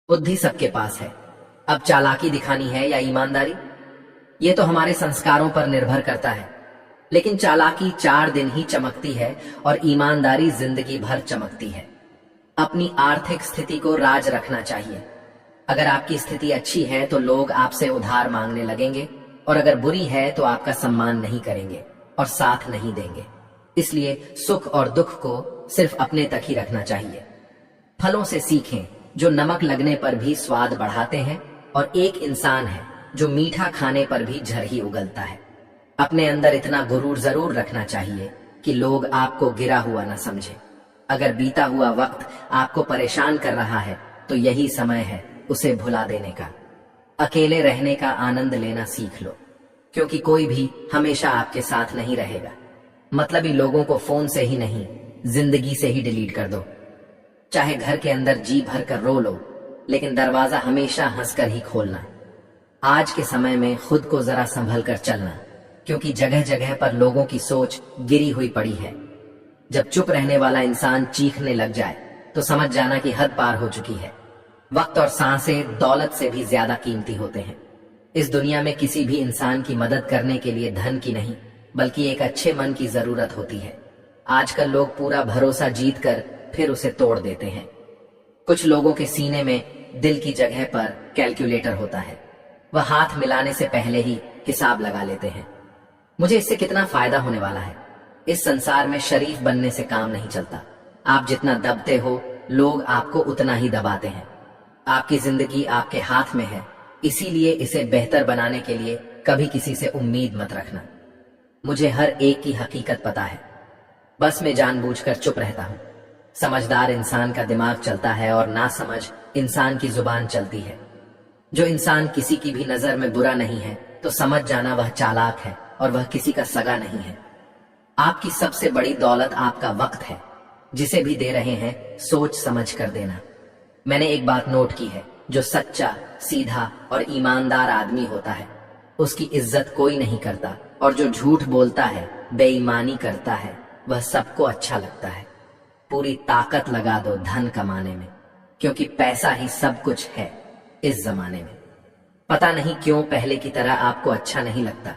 बुद्धि सबके पास है। अब चालाकी दिखानी है या ईमानदारी, ये तो हमारे संस्कारों पर निर्भर करता है। लेकिन चालाकी 4 दिन ही चमकती है और ईमानदारी जिंदगी भर चमकती है। अपनी आर्थिक स्थिति को राज रखना चाहिए। अगर आपकी स्थिति अच्छी है तो लोग आपसे उधार मांगने लगेंगे, और अगर बुरी है तो आपका सम्मान नहीं करेंगे और साथ नहीं देंगे। इसलिए सुख और दुख को सिर्फ अपने तक ही रखना चाहिए। फलों से सीखें जो नमक लगने पर भी स्वाद बढ़ाते हैं, और एक इंसान है जो मीठा खाने पर भी झर ही उगलता है। अपने अंदर इतना गुरूर जरूर रखना चाहिए कि लोग आपको गिरा हुआ न समझे। अगर बीता हुआ वक्त आपको परेशान कर रहा है तो यही समय है उसे भुला देने का। अकेले रहने का आनंद लेना सीख लो, क्योंकि कोई भी हमेशा आपके साथ नहीं रहेगा। मतलबी लोगों को फोन से ही नहीं, जिंदगी से ही डिलीट कर दो। चाहे घर के अंदर जी भर कर रो लो, लेकिन दरवाजा हमेशा हंसकर ही खोलना। आज के समय में खुद को जरा संभल कर चलना, क्योंकि जगह जगह पर लोगों की सोच गिरी हुई पड़ी है। जब चुप रहने वाला इंसान चीखने लग जाए तो समझ जाना कि हद पार हो चुकी है। वक्त और सांसें दौलत से भी ज्यादा कीमती होते हैं। इस दुनिया में किसी भी इंसान की मदद करने के लिए धन की नहीं, बल्कि एक अच्छे मन की जरूरत होती है। आजकल लोग पूरा भरोसा जीत कर फिर उसे तोड़ देते हैं। कुछ लोगों के सीने में दिल की जगह पर कैलकुलेटर होता है। वह हाथ मिलाने से पहले ही हिसाब लगा लेते हैं। मुझे इससे कितना फायदा होने वाला है। इस संसार में शरीफ बनने से काम नहीं चलता। आप जितना दबते हो, लोग आपको उतना ही दबाते हैं। आपकी जिंदगी आपके हाथ में है, इसीलिए इसे बेहतर बनाने के लिए कभी किसी से उम्मीद मत रखना। मुझे हर एक की हकीकत पता है, बस मैं जानबूझकर चुप रहता हूं। समझदार इंसान का दिमाग चलता है और नासमझ इंसान की जुबान चलती है। जो इंसान किसी की भी नजर में बुरा नहीं है तो समझ जाना वह चालाक है और वह किसी का सगा नहीं है। आपकी सबसे बड़ी दौलत आपका वक्त है। जिसे भी दे रहे हैं सोच समझ कर देना। मैंने एक बात नोट की है, जो सच्चा, सीधा और ईमानदार आदमी होता है उसकी इज्जत कोई नहीं करता, और जो झूठ बोलता है, बेईमानी करता है, वह सबको अच्छा लगता है। पूरी ताकत लगा दो धन कमाने में, क्योंकि पैसा ही सब कुछ है इस जमाने में। पता नहीं क्यों पहले की तरह आपको अच्छा नहीं लगता।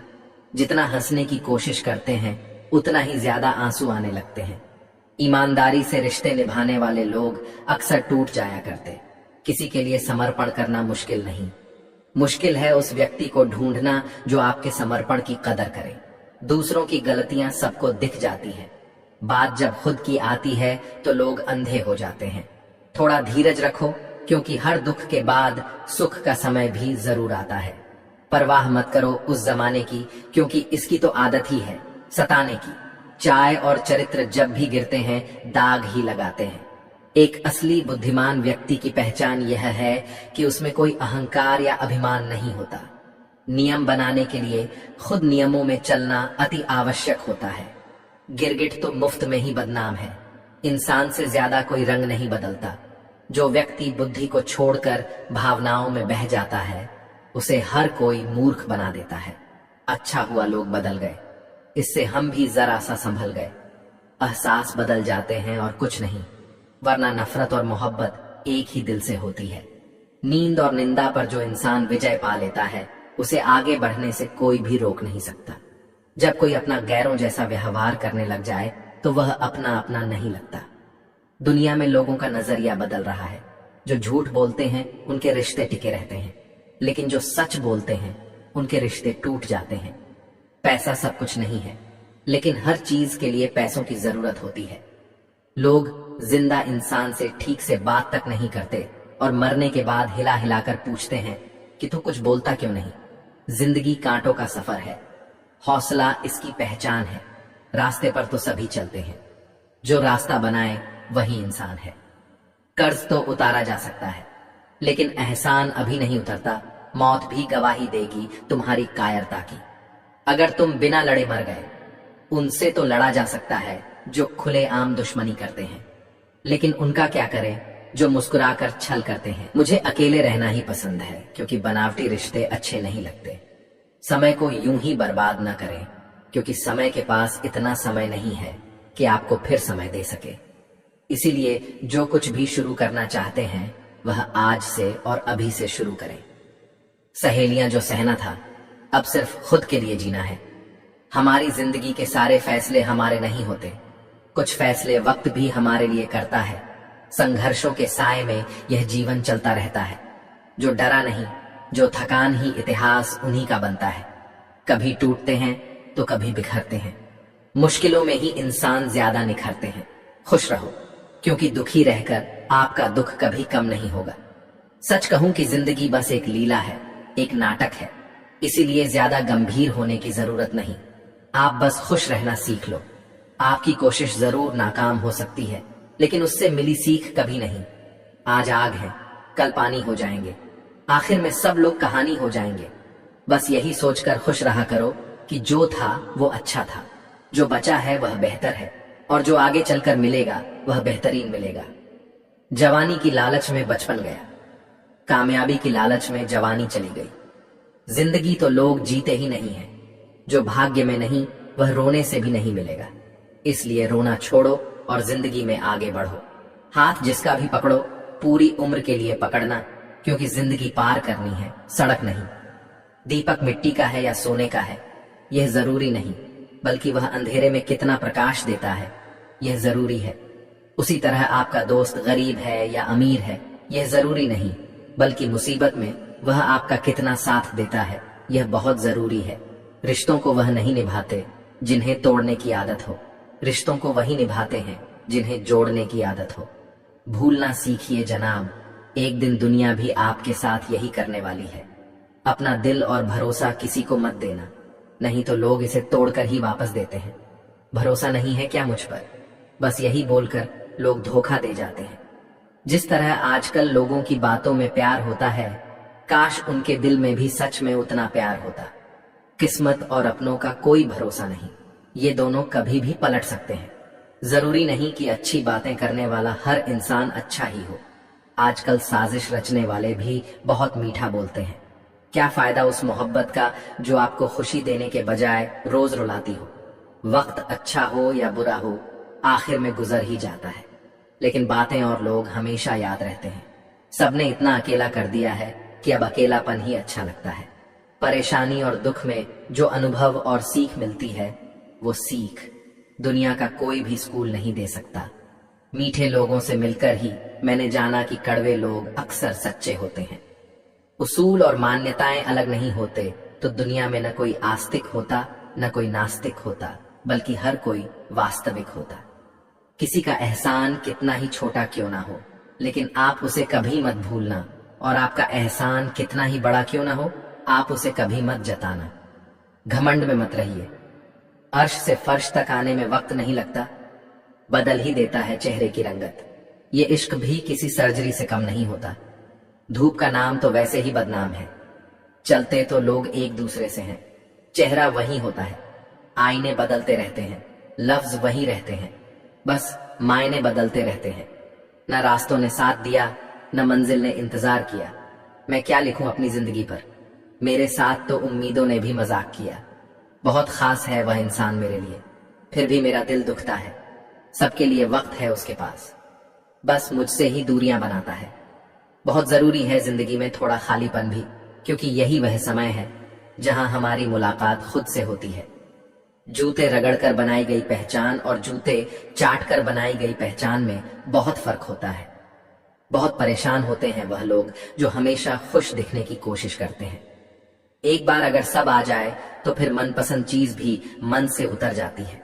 जितना हंसने की कोशिश करते हैं उतना ही ज्यादा आंसू आने लगते हैं। ईमानदारी से रिश्ते निभाने वाले लोग अक्सर टूट जाया करते। किसी के लिए समर्पण करना मुश्किल नहीं, मुश्किल है उस व्यक्ति को ढूंढना जो आपके समर्पण की कदर करे। दूसरों की गलतियां सबको दिख जाती है, बात जब खुद की आती है तो लोग अंधे हो जाते हैं। थोड़ा धीरज रखो, क्योंकि हर दुख के बाद सुख का समय भी जरूर आता है। परवाह मत करो उस जमाने की, क्योंकि इसकी तो आदत ही है सताने की। चाय और चरित्र जब भी गिरते हैं दाग ही लगाते हैं। एक असली बुद्धिमान व्यक्ति की पहचान यह है कि उसमें कोई अहंकार या अभिमान नहीं होता। नियम बनाने के लिए खुद नियमों में चलना अति आवश्यक होता है। गिरगिट तो मुफ्त में ही बदनाम है। इंसान से ज्यादा कोई रंग नहीं बदलता। जो व्यक्ति बुद्धि को छोड़कर भावनाओं में बह जाता है उसे हर कोई मूर्ख बना देता है। अच्छा हुआ लोग बदल गए, इससे हम भी जरा सा संभल गए। एहसास बदल जाते हैं और कुछ नहीं, वरना नफरत और मोहब्बत एक ही दिल से होती है। नींद और निंदा पर जो इंसान विजय पा लेता है उसे आगे बढ़ने से कोई भी रोक नहीं सकता। जब कोई अपना गैरों जैसा व्यवहार करने लग जाए तो वह अपना अपना नहीं लगता। दुनिया में लोगों का नजरिया बदल रहा है। जो झूठ बोलते हैं उनके रिश्ते टिके रहते हैं, लेकिन जो सच बोलते हैं उनके रिश्ते टूट जाते हैं। पैसा सब कुछ नहीं है, लेकिन हर चीज के लिए पैसों की जरूरत होती है। लोग जिंदा इंसान से ठीक से बात तक नहीं करते और मरने के बाद हिला हिलाकर पूछते हैं कि तू कुछ बोलता क्यों नहीं। जिंदगी कांटों का सफर है, हौसला इसकी पहचान है। रास्ते पर तो सभी चलते हैं, जो रास्ता बनाए वही इंसान है। कर्ज तो उतारा जा सकता है, लेकिन एहसान अभी नहीं उतरता। मौत भी गवाही देगी तुम्हारी कायरता की। अगर तुम बिना लड़े मर गए, उनसे तो लड़ा जा सकता है जो खुलेआम दुश्मनी करते हैं, लेकिन उनका क्या करें जो मुस्कुराकर छल करते हैं। मुझे अकेले रहना ही पसंद है, क्योंकि बनावटी रिश्ते अच्छे नहीं लगते। समय को यूं ही बर्बाद न करें, क्योंकि समय के पास इतना समय नहीं है कि आपको फिर समय दे सके। इसीलिए जो कुछ भी शुरू करना चाहते हैं वह आज से और अभी से शुरू करें। सहेलियां जो सहना था, अब सिर्फ खुद के लिए जीना है। हमारी जिंदगी के सारे फैसले हमारे नहीं होते, कुछ फैसले वक्त भी हमारे लिए करता है। संघर्षों के साए में यह जीवन चलता रहता है। जो डरा नहीं, जो थकान ही इतिहास उन्हीं का बनता है। कभी टूटते हैं तो कभी बिखरते हैं, मुश्किलों में ही इंसान ज्यादा निखरते हैं। खुश रहो, क्योंकि दुखी रहकर आपका दुख कभी कम नहीं होगा। सच कहूं कि जिंदगी बस एक लीला है, एक नाटक है, इसीलिए ज्यादा गंभीर होने की जरूरत नहीं। आप बस खुश रहना सीख लो। आपकी कोशिश जरूर नाकाम हो सकती है, लेकिन उससे मिली सीख कभी नहीं। आज आग है, कल पानी हो जाएंगे, आखिर में सब लोग कहानी हो जाएंगे। बस यही सोचकर खुश रहा करो कि जो था वो अच्छा था, जो बचा है वह बेहतर है, और जो आगे चलकर मिलेगा वह बेहतरीन मिलेगा। जवानी की लालच में बचपन गया, कामयाबी की लालच में जवानी चली गई। जिंदगी तो लोग जीते ही नहीं है, जो भाग्य में नहीं वह रोने से भी नहीं मिलेगा। इसलिए रोना छोड़ो और जिंदगी में आगे बढ़ो। हाथ जिसका भी पकड़ो, पूरी उम्र के लिए पकड़ना, क्योंकि जिंदगी पार करनी है, सड़क नहीं। दीपक मिट्टी का है या सोने का है, यह जरूरी नहीं, बल्कि वह अंधेरे में कितना प्रकाश देता है, यह जरूरी है। उसी तरह आपका दोस्त गरीब है या अमीर है, यह जरूरी नहीं, बल्कि मुसीबत में वह आपका कितना साथ देता है, यह बहुत जरूरी है। रिश्तों को वह नहीं निभाते जिन्हें तोड़ने की आदत हो, रिश्तों को वही निभाते हैं जिन्हें जोड़ने की आदत हो। भूलना सीखिए जनाब, एक दिन दुनिया भी आपके साथ यही करने वाली है। अपना दिल और भरोसा किसी को मत देना, नहीं तो लोग इसे तोड़कर ही वापस देते हैं। भरोसा नहीं है क्या मुझ पर? बस यही बोलकर लोग धोखा दे जाते हैं। जिस तरह आजकल लोगों की बातों में प्यार होता है, काश उनके दिल में भी सच में उतना प्यार होता। किस्मत और अपनों का कोई भरोसा नहीं, ये दोनों कभी भी पलट सकते हैं। जरूरी नहीं कि अच्छी बातें करने वाला हर इंसान अच्छा ही हो। आजकल साजिश रचने वाले भी बहुत मीठा बोलते हैं। क्या फायदा उस मोहब्बत का जो आपको खुशी देने के बजाय रोज रुलाती हो। वक्त अच्छा हो या बुरा हो, आखिर में गुजर ही जाता है, लेकिन बातें और लोग हमेशा याद रहते हैं। सबने इतना अकेला कर दिया है कि अब अकेलापन ही अच्छा लगता है। परेशानी और दुख में जो अनुभव और सीख मिलती है, वो सीख दुनिया का कोई भी स्कूल नहीं दे सकता। मीठे लोगों से मिलकर ही मैंने जाना कि कड़वे लोग अक्सर सच्चे होते हैं। उसूल और मान्यताएं अलग नहीं होते तो दुनिया में न कोई आस्तिक होता न कोई नास्तिक होता, बल्कि हर कोई वास्तविक होता। किसी का एहसान कितना ही छोटा क्यों ना हो, लेकिन आप उसे कभी मत भूलना, और आपका एहसान कितना ही बड़ा क्यों ना हो, आप उसे कभी मत जताना। घमंड में मत रहिए। अर्श से फर्श तक आने में वक्त नहीं लगता, बदल ही देता है चेहरे की रंगत। ये इश्क भी किसी सर्जरी से कम नहीं होता। धूप का नाम तो वैसे ही बदनाम है। चलते तो लोग एक दूसरे से हैं, चेहरा वही होता है। आईने बदलते रहते हैं, लफ्ज वही रहते हैं, बस मायने बदलते रहते हैं। न रास्तों ने साथ दिया, न मंजिल ने इंतजार किया। मैं क्या लिखूं अपनी जिंदगी पर, मेरे साथ तो उम्मीदों ने भी मजाक किया। बहुत खास है वह इंसान मेरे लिए, फिर भी मेरा दिल दुखता है। सबके लिए वक्त है उसके पास, बस मुझसे ही दूरियां बनाता है। बहुत जरूरी है जिंदगी में थोड़ा खालीपन भी, क्योंकि यही वह समय है जहां हमारी मुलाकात खुद से होती है। जूते रगड़कर बनाई गई पहचान और जूते चाट कर बनाई गई पहचान में बहुत फर्क होता है। बहुत परेशान होते हैं वह लोग जो हमेशा खुश दिखने की कोशिश करते हैं। एक बार अगर सब आ जाए तो फिर मनपसंद चीज भी मन से उतर जाती है।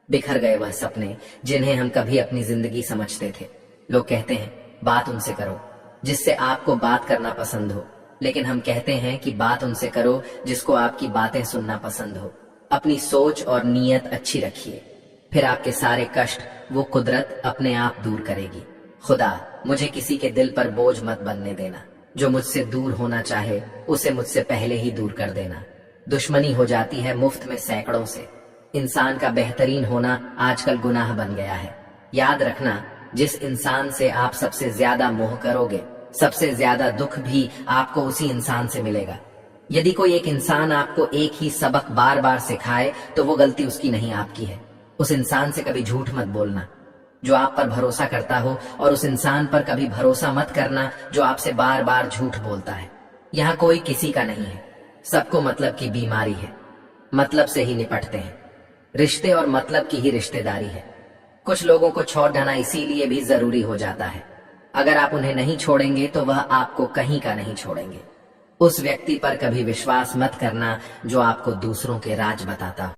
बिखर गए वह सपने जिन्हें हम कभी अपनी जिंदगी समझते थे। लोग कहते हैं बात उनसे करो जिससे आपको बात करना पसंद हो, लेकिन हम कहते हैं कि बात उनसे करो जिसको आपकी बातें सुनना पसंद हो। अपनी सोच और नीयत अच्छी रखिए, फिर आपके सारे कष्ट वो कुदरत अपने आप दूर करेगी। खुदा मुझे किसी के दिल पर बोझ मत बनने देना। जो मुझसे दूर होना चाहे उसे मुझसे पहले ही दूर कर देना। दुश्मनी हो जाती है मुफ्त में सैकड़ों से। इंसान का बेहतरीन होना आजकल गुनाह बन गया है। याद रखना, जिस इंसान से आप सबसे ज्यादा मोह करोगे, सबसे ज्यादा दुख भी आपको उसी इंसान से मिलेगा। यदि कोई एक इंसान आपको एक ही सबक बार बार सिखाए तो वो गलती उसकी नहीं आपकी है। उस इंसान से कभी झूठ मत बोलना। जो आप पर भरोसा करता हो, और उस इंसान पर कभी भरोसा मत करना जो आपसे बार बार झूठ बोलता है। यहाँ कोई किसी का नहीं है, सबको मतलब की बीमारी है, मतलब से ही निपटते हैं। रिश्ते और मतलब की ही रिश्तेदारी है। कुछ लोगों को छोड़ देना इसीलिए भी जरूरी हो जाता है। अगर आप उन्हें नहीं छोड़ेंगे तो वह आपको कहीं का नहीं छोड़ेंगे। उस व्यक्ति पर कभी विश्वास मत करना जो आपको दूसरों के राज बताता हो।